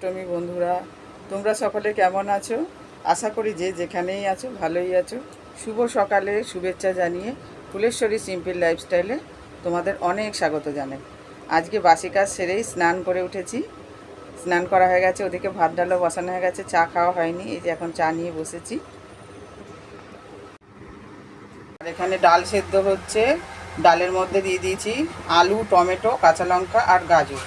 অষ্টমী বন্ধুরা, তোমরা সকলে কেমন আছো? আশা করি যে যেখানেই আছো ভালোই আছো। শুভ সকালে শুভেচ্ছা জানিয়ে ফুলেশ্বরী সিম্পল লাইফস্টাইলে তোমাদের অনেক স্বাগত জানাই। আজকে বাসি কাজ সেরেই স্নান করে উঠেছি। স্নান করা হয়ে গেছে, ওদিকে ভাত ডালও বসানো হয়ে গেছে, চা খাওয়া হয়নি। এই যে এখন চা নিয়ে বসেছি। আর এখানে ডাল সেদ্ধ হচ্ছে। ডালের মধ্যে দিয়ে দিয়েছি আলু, টমেটো, কাঁচা লঙ্কা আর গাজর।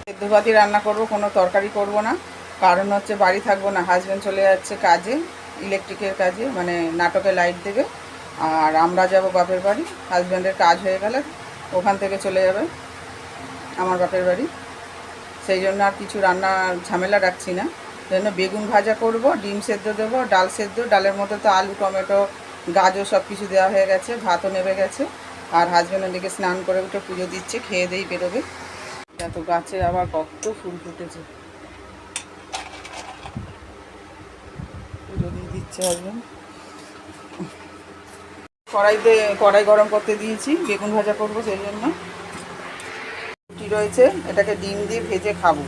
সেদ্ধ ভাতই রান্না করব, কোনো তরকারি করব না। কারণ হচ্ছে বাড়ি থাকবো না, হাজব্যান্ড চলে যাচ্ছে কাজে, ইলেকট্রিকের কাজে, মানে নাটকে লাইট দেবে। আর আমরা যাব বাপের বাড়ি। হাজব্যান্ডের কাজ হয়ে গেলে ওখান থেকে চলে যাবে আমার বাপের বাড়ি। সেই জন্য আর কিছু রান্না ঝামেলা রাখছি না। সেই জন্য বেগুন ভাজা করব, ডিম সেদ্ধ দেবো, ডাল সেদ্ধ। ডালের মধ্যে তো আলু, টমেটো, গাজর সব কিছু দেওয়া হয়ে গেছে, ভাতও নেবে গেছে। আর হাজব্যান্ড ওদিকে স্নান করে উঠে পুজো দিচ্ছে, খেয়ে দিয়েই বেরোবে। দেখো গাছে আবার কত ফুল ফুটেছে, পুজো দিয়ে দিচ্ছে হাজব্যান্ড। কড়াই গরম করতে দিয়েছি, বেগুন ভাজা করবো সেই জন্য। রুটি রয়েছে, এটাকে ডিম দিয়ে ভেজে খাবো।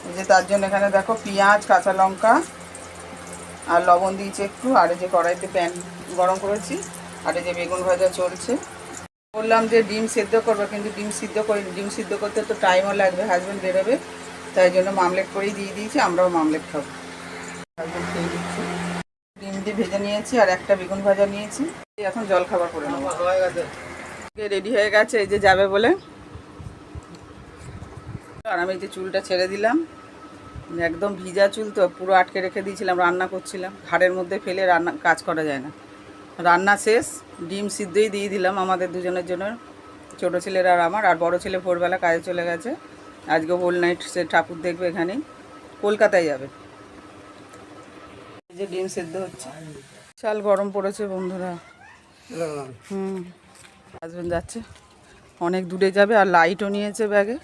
এই যে তার জন্য এখানে দেখো পেঁয়াজ, কাঁচা লঙ্কা আর লবণ দিয়েছি একটু। আর এই যে কড়াইতে প্যান গরম করেছি, আর এই যে বেগুন ভাজা চলছে। বললাম যে ডিম সেদ্ধ করবো, কিন্তু ডিম সিদ্ধ করিনি। ডিম সিদ্ধ করতে তো টাইমও লাগবে, হাজব্যান্ড বেরোবে। তাই জন্য মামলেট করেই দিয়ে দিয়েছি, আমরাও মামলেট খাবো। হাজব্যান্ড খেয়ে দিচ্ছি। ডিম দিয়ে ভেজে নিয়েছি আর একটা বেগুন ভাজা নিয়েছি। এখন জল খাবার করে নেবো। রেডি হয়ে গেছে, এই যে যাবে বলে। আর আমি এই যে চুলটা ছেড়ে দিলাম, একদম ভিজা চুল তো, পুরো আটকে রেখে দিয়েছিলাম, রান্না করছিলাম। ঘাড়ের মধ্যে ফেলে রান্না কাজ করা যায় না। রান্না শেষ, ডিম সিদ্ধই দিয়ে দিলাম আমাদের দুজনের জন্য, ছোটো ছেলের আর আমার। আর বড়ো ছেলে ভোরবেলা কাজে চলে গেছে, আজকে হোল নাইট সে ঠাকুর দেখবে এখানেই, কলকাতায় যাবে। এই যে ডিম সেদ্ধ হচ্ছে। বিশাল গরম পড়েছে বন্ধুরা। হাজব্যান্ড যাচ্ছে, অনেক দূরে যাবে, আর লাইটও নিয়েছে ব্যাগে।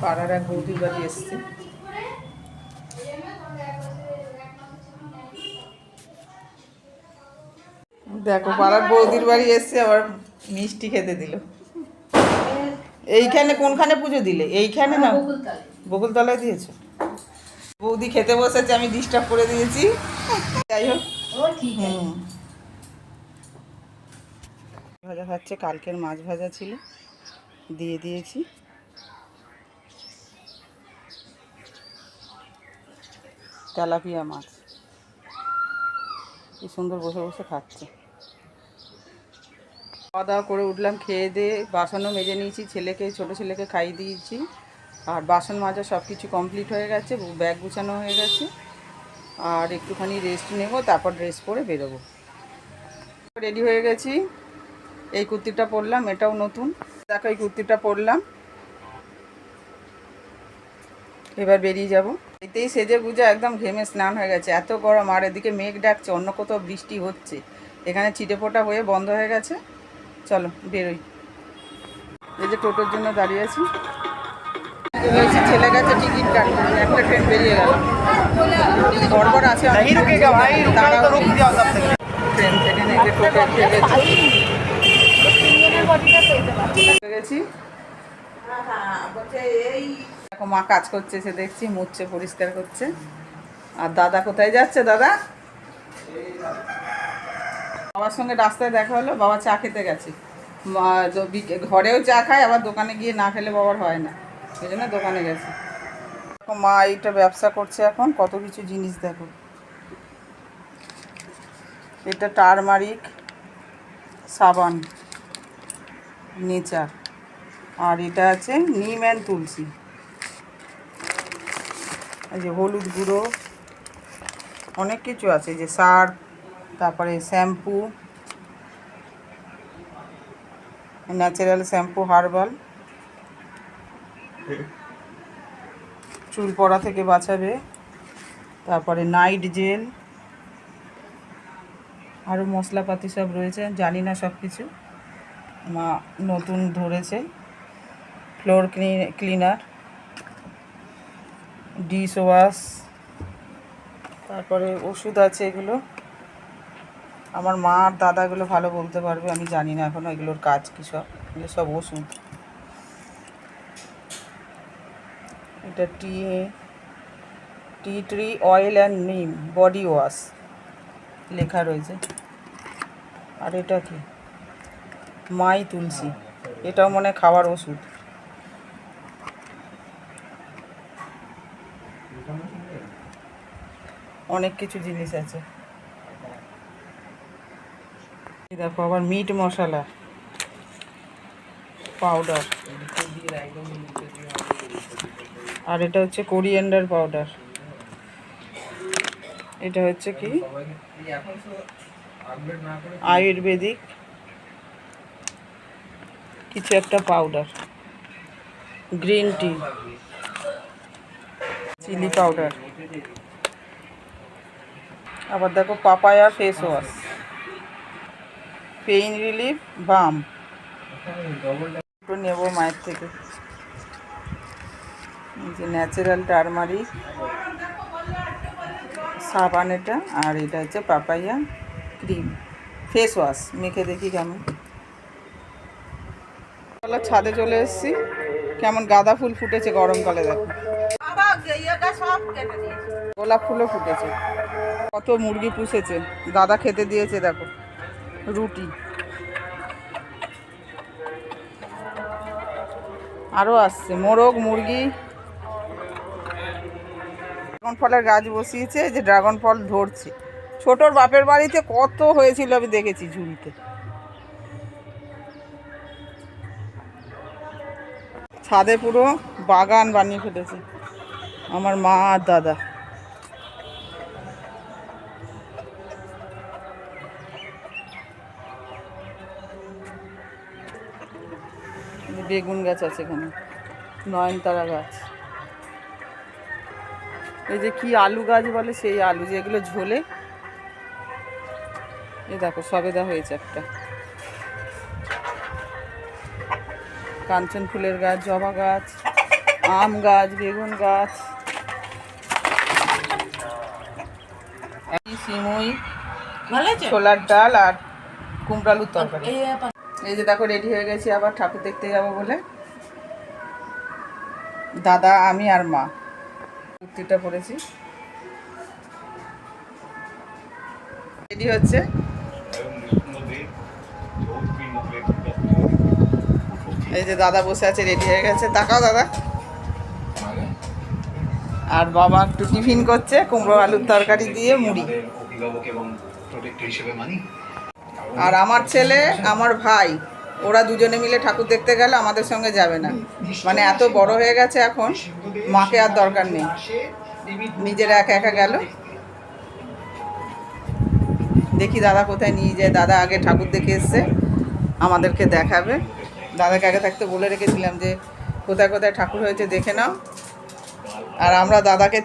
পাড়ার এক বৌদির বাড়ি এসছে। দেখো পাড়ার বৌদির বাড়ি এসছে, আবার মিষ্টি খেতে দিল। এইখানে কোনখানে পুজো দিলে? এইখানে না, বকুলতলায় দিয়েছো? বৌদি খেতে বসেছে, আমি ডিস্টার্ব করে দিয়েছি। যাই হোক, ভাজা খাচ্ছে, কালকের মাছ ভাজা ছিল, দিয়ে দিয়েছি। তেলাপিয়া মাছ, কি সুন্দর বসে বসে খাচ্ছে। খাওয়া দাওয়া করে উঠলাম, খেয়ে দিয়ে বাসনও মেজে নিয়েছি, ছেলেকে, ছোটো ছেলেকে খাইয়ে দিয়েছি। আর বাসন মাজা সব কিছু কমপ্লিট হয়ে গেছে, ব্যাগ গুছানো হয়ে গেছে। আর একটুখানি রেস্ট নেব, তারপর ড্রেস পরে বেরোবো। রেডি হয়ে গেছি। এই কুর্তিটা পরলাম, এটাও নতুন। দেখো এই কুর্তিটা পরলাম, এবার বেরিয়ে যাব। এতেই সেজে গুজে একদম ঘেমে স্নান হয়ে গেছে, এত গরম। আর এদিকে মেঘ ডাকছে, অন্য কোথাও বৃষ্টি হচ্ছে, এখানে ছিটেফোঁটা হয়ে বন্ধ হয়ে গেছে। চলো বেরোই। এই যে টোটোর জন্য দাঁড়িয়ে আছি। ছেলে গেছে টিকিট কাটতে, একটা ট্রেন বেরিয়ে গেল। গড়বড় আছে, ট্রেন থেকে নেমে টোটো গেছি। দেখো মা কাজ করছে, সে দেখছি মুছছে, পরিষ্কার করছে। আর দাদা কোথায় যাচ্ছে? দাদা বাবার সঙ্গে রাস্তায় দেখা হলো, বাবা চা খেতে গেছে। ঘরেও চা খায়, আবার দোকানে গিয়ে না খেলে বাবার হয় না, সেই জন্য দোকানে গেছে। মা এইটা ব্যবসা করছে এখন, কত কিছু জিনিস দেখো। এটা টারমারিক সাবান নেচার, আর এটা আছে নিম অ্যান্ড তুলসী। এই যে হলুদ গুঁড়ো, অনেক কিছু আছে। যে সার্ফ, তারপরে শ্যাম্পু, ন্যাচারাল শ্যাম্পু, হার্বাল, চুল পড়া থেকে বাঁচাবে। তারপরে নাইট জেল, আরও মশলাপাতি সব রয়েছে, জানি না সব কিছু, মা নতুন ধরেছে। ফ্লোর ক্লিনার, ডিশ ওয়াশ, তারপরে ওষুধ আছে, এগুলো আমার মা আর দাদা এগুলো ভালো বলতে পারবে, আমি জানি না এখনও এগুলোর কাজ কী। সব এগুলো সব ওষুধ। এটা টি ট্রি অয়েল অ্যান্ড নিম বডি ওয়াশ লেখা রয়েছে। আর এটা কি মাই তুলসী, এটাও মনে হয় খাওয়ার ওষুধ। অনেক কিছু জিনিস আছে। দেখো আবার মিট মশলা পাউডার, আর এটা হচ্ছে কোরিয়েন্ডার পাউডার। এটা হচ্ছে কি আয়ুর্বেদিক কিছু একটা powder, green tea, chili powder. আবার দেখো papaya face wash, pain relief balm. একটু নেবো মায়ের থেকে। এই যে ন্যাচারাল টারমারিক সাবান এটা, আর এটা হচ্ছে পাপায়া ক্রিম ফেস ওয়াশ। মেখে দেখি কেমন। ছাদে চলে এসেছি, কেমন গাঁদা ফুল ফুটেছে গরমকালে। দেখো গোলাপ ফুলও ফুটেছে। কত মুরগি পুষেছে, দাদা খেতে দিয়েছে। দেখো রুটি, আরও আসছে মোরগ, মুরগি। ড্রাগন ফলের গাছ বসিয়েছে, যে ড্রাগন ফল ধরছে। ছোটোর বাপের বাড়িতে কত হয়েছিল আমি দেখেছি ঝুড়িতে। ছাদে পুরো বাগান বানিয়ে ফেলেছে আমার মা আর দাদা। বেগুন গাছ আছে এখানে, নয়নতারা গাছ। এই যে কি আলু গাছ বলে, সেই আলু যেগুলো ঝোলে। এই দেখো সবেদা হয়েছে একটা। কাঞ্চন ফুলের গাছ, জবা গাছ, আম গাছ, বেগুন গাছ, সিমুই, ছোলার ডাল আর কুমড়ালুর তরকারি। এই যে দেখো রেডি হয়ে গেছি, আবার ঠাকুর দেখতে যাবো বলে। দাদা, আমি আর মা কুর্তিটা পরেছি। রেডি হচ্ছে। এই যে দাদা বসে আছে, রেডি হয়ে গেছে। তাকাও দাদা। আর বাবা একটু টিফিন করছে, কুমড়ো আলুর তরকারি দিয়ে মুড়ি। আর আমার ছেলে, আমার ভাই, ওরা দুজনে মিলে ঠাকুর দেখতে গেল, আমাদের সঙ্গে যাবে না। মানে এত বড় হয়ে গেছে এখন, মাকে আর দরকার নেই, নিজেরা একা একা গেল। দেখি দাদা কোথায় নিয়ে যায়। দাদা আগে ঠাকুর দেখে এসছে, আমাদেরকে দেখাবে। দাদাকে আগে থাকতে বলে রেখেছিলাম যে কোথায় কোথায় ঠাকুর হয়েছে দেখে নাও। আর আমরা দাদাকে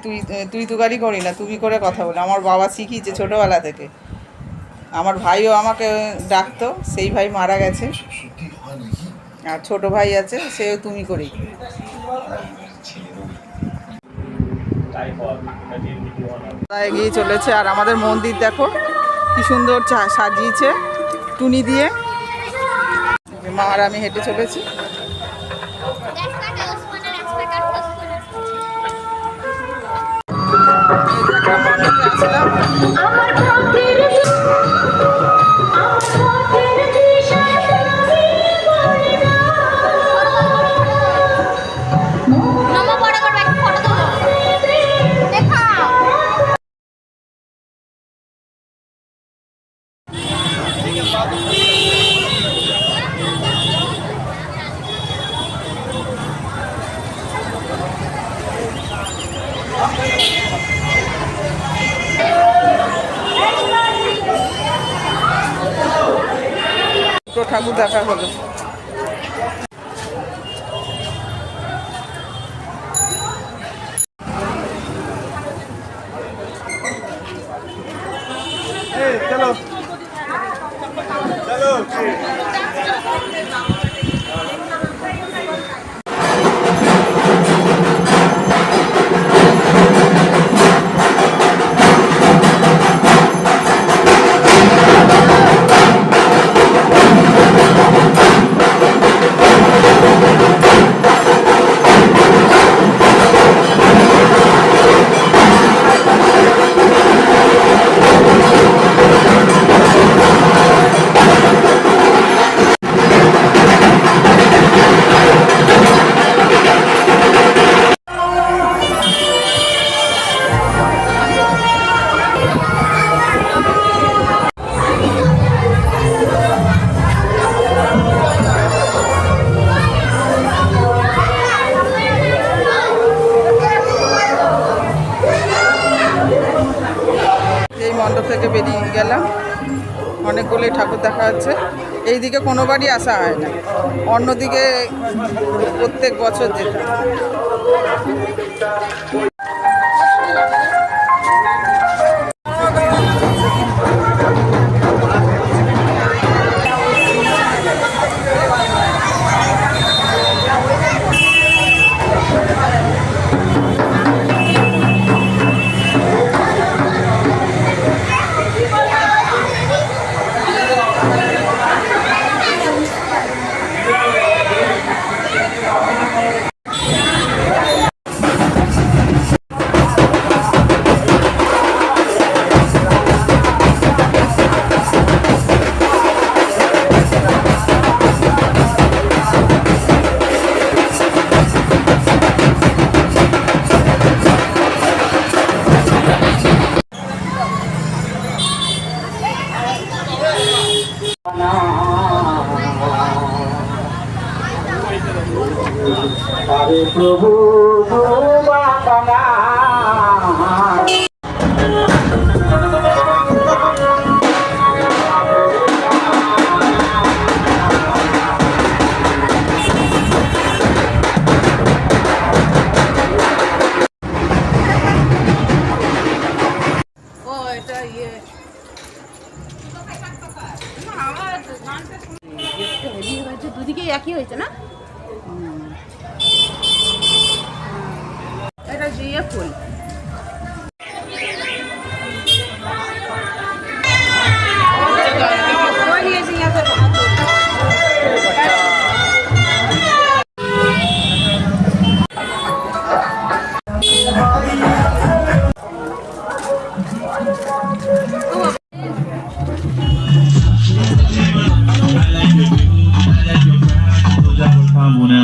তুই তুকারি করি না, তুমি করে কথা বলি। আমার বাবা শিখিয়েছে ছোটোবেলা থেকে। আমার ভাইও আমাকে ডাকতো, সেই ভাই মারা গেছে। আর ছোট ভাই আছে, সেও তুমি করেই। এগিয়ে চলেছে। আর আমাদের মন্দির দেখো কি সুন্দর সাজিয়েছে টুনি দিয়ে। মা আর আমি হেঁটে চলেছি। ঠাকুর দেখা হলো। চলো চলো। মণ্ডপ থেকে বেরিয়ে গেলাম, অনেকগুলোই ঠাকুর দেখা যাচ্ছে। এইদিকে কোনোবারই আসা হয় না, অন্যদিকে প্রত্যেক বছর যেটা। हरे प्रभु बाबा দুদিকে একই হয়েছে না? এটা জিয়ে ফুল।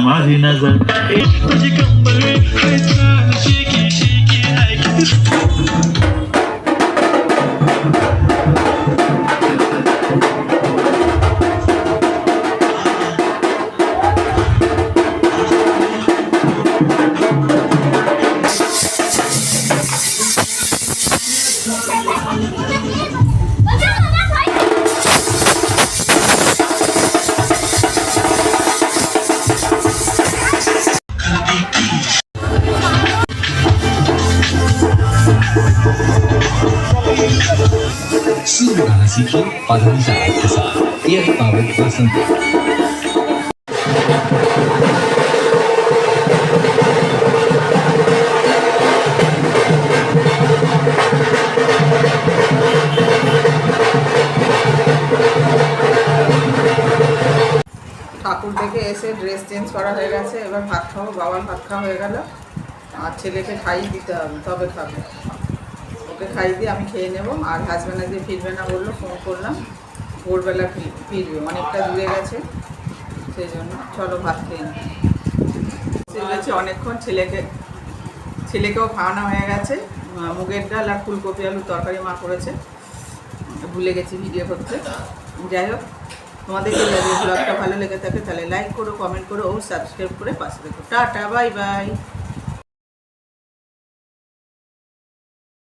माझी नजर तुझी कंबर शेकी शेकी सूर्य गाना सीखिए पाधानी साहब के साथ। यह पावन वसंत ঠাকুর দেখে এসে ড্রেস চেঞ্জ করা হয়ে গেছে, এবার ভাত খাবো। বাবার ভাত খাওয়া হয়ে গেল, আর ছেলেকে খাইয়ে দিতে হবে, তবে খাবে। ওকে খাইয়ে দিয়ে আমি খেয়ে নেবো। আর হাজব্যান্ড আজকে ফিরবে না বললো, ফোন করলাম, ভোরবেলা ফিরবে, অনেকটা দূরে গেছে, সেই জন্য চলো ভাত খেয়ে নিই। গেছে অনেকক্ষণ, ছেলেকেও খাওয়ানো হয়ে গেছে। মুগের ডাল আর ফুলকপি আলুর তরকারি মা করেছে, ভুলে গেছি ভিডিও করতে। যাই হোক, তোমাদেরকে যদি ব্লগটা ভালো লেগে থাকে তাহলে লাইক করো, কমেন্ট করো ও সাবস্ক্রাইব করে পাশে রেখো। Tata, bye bye.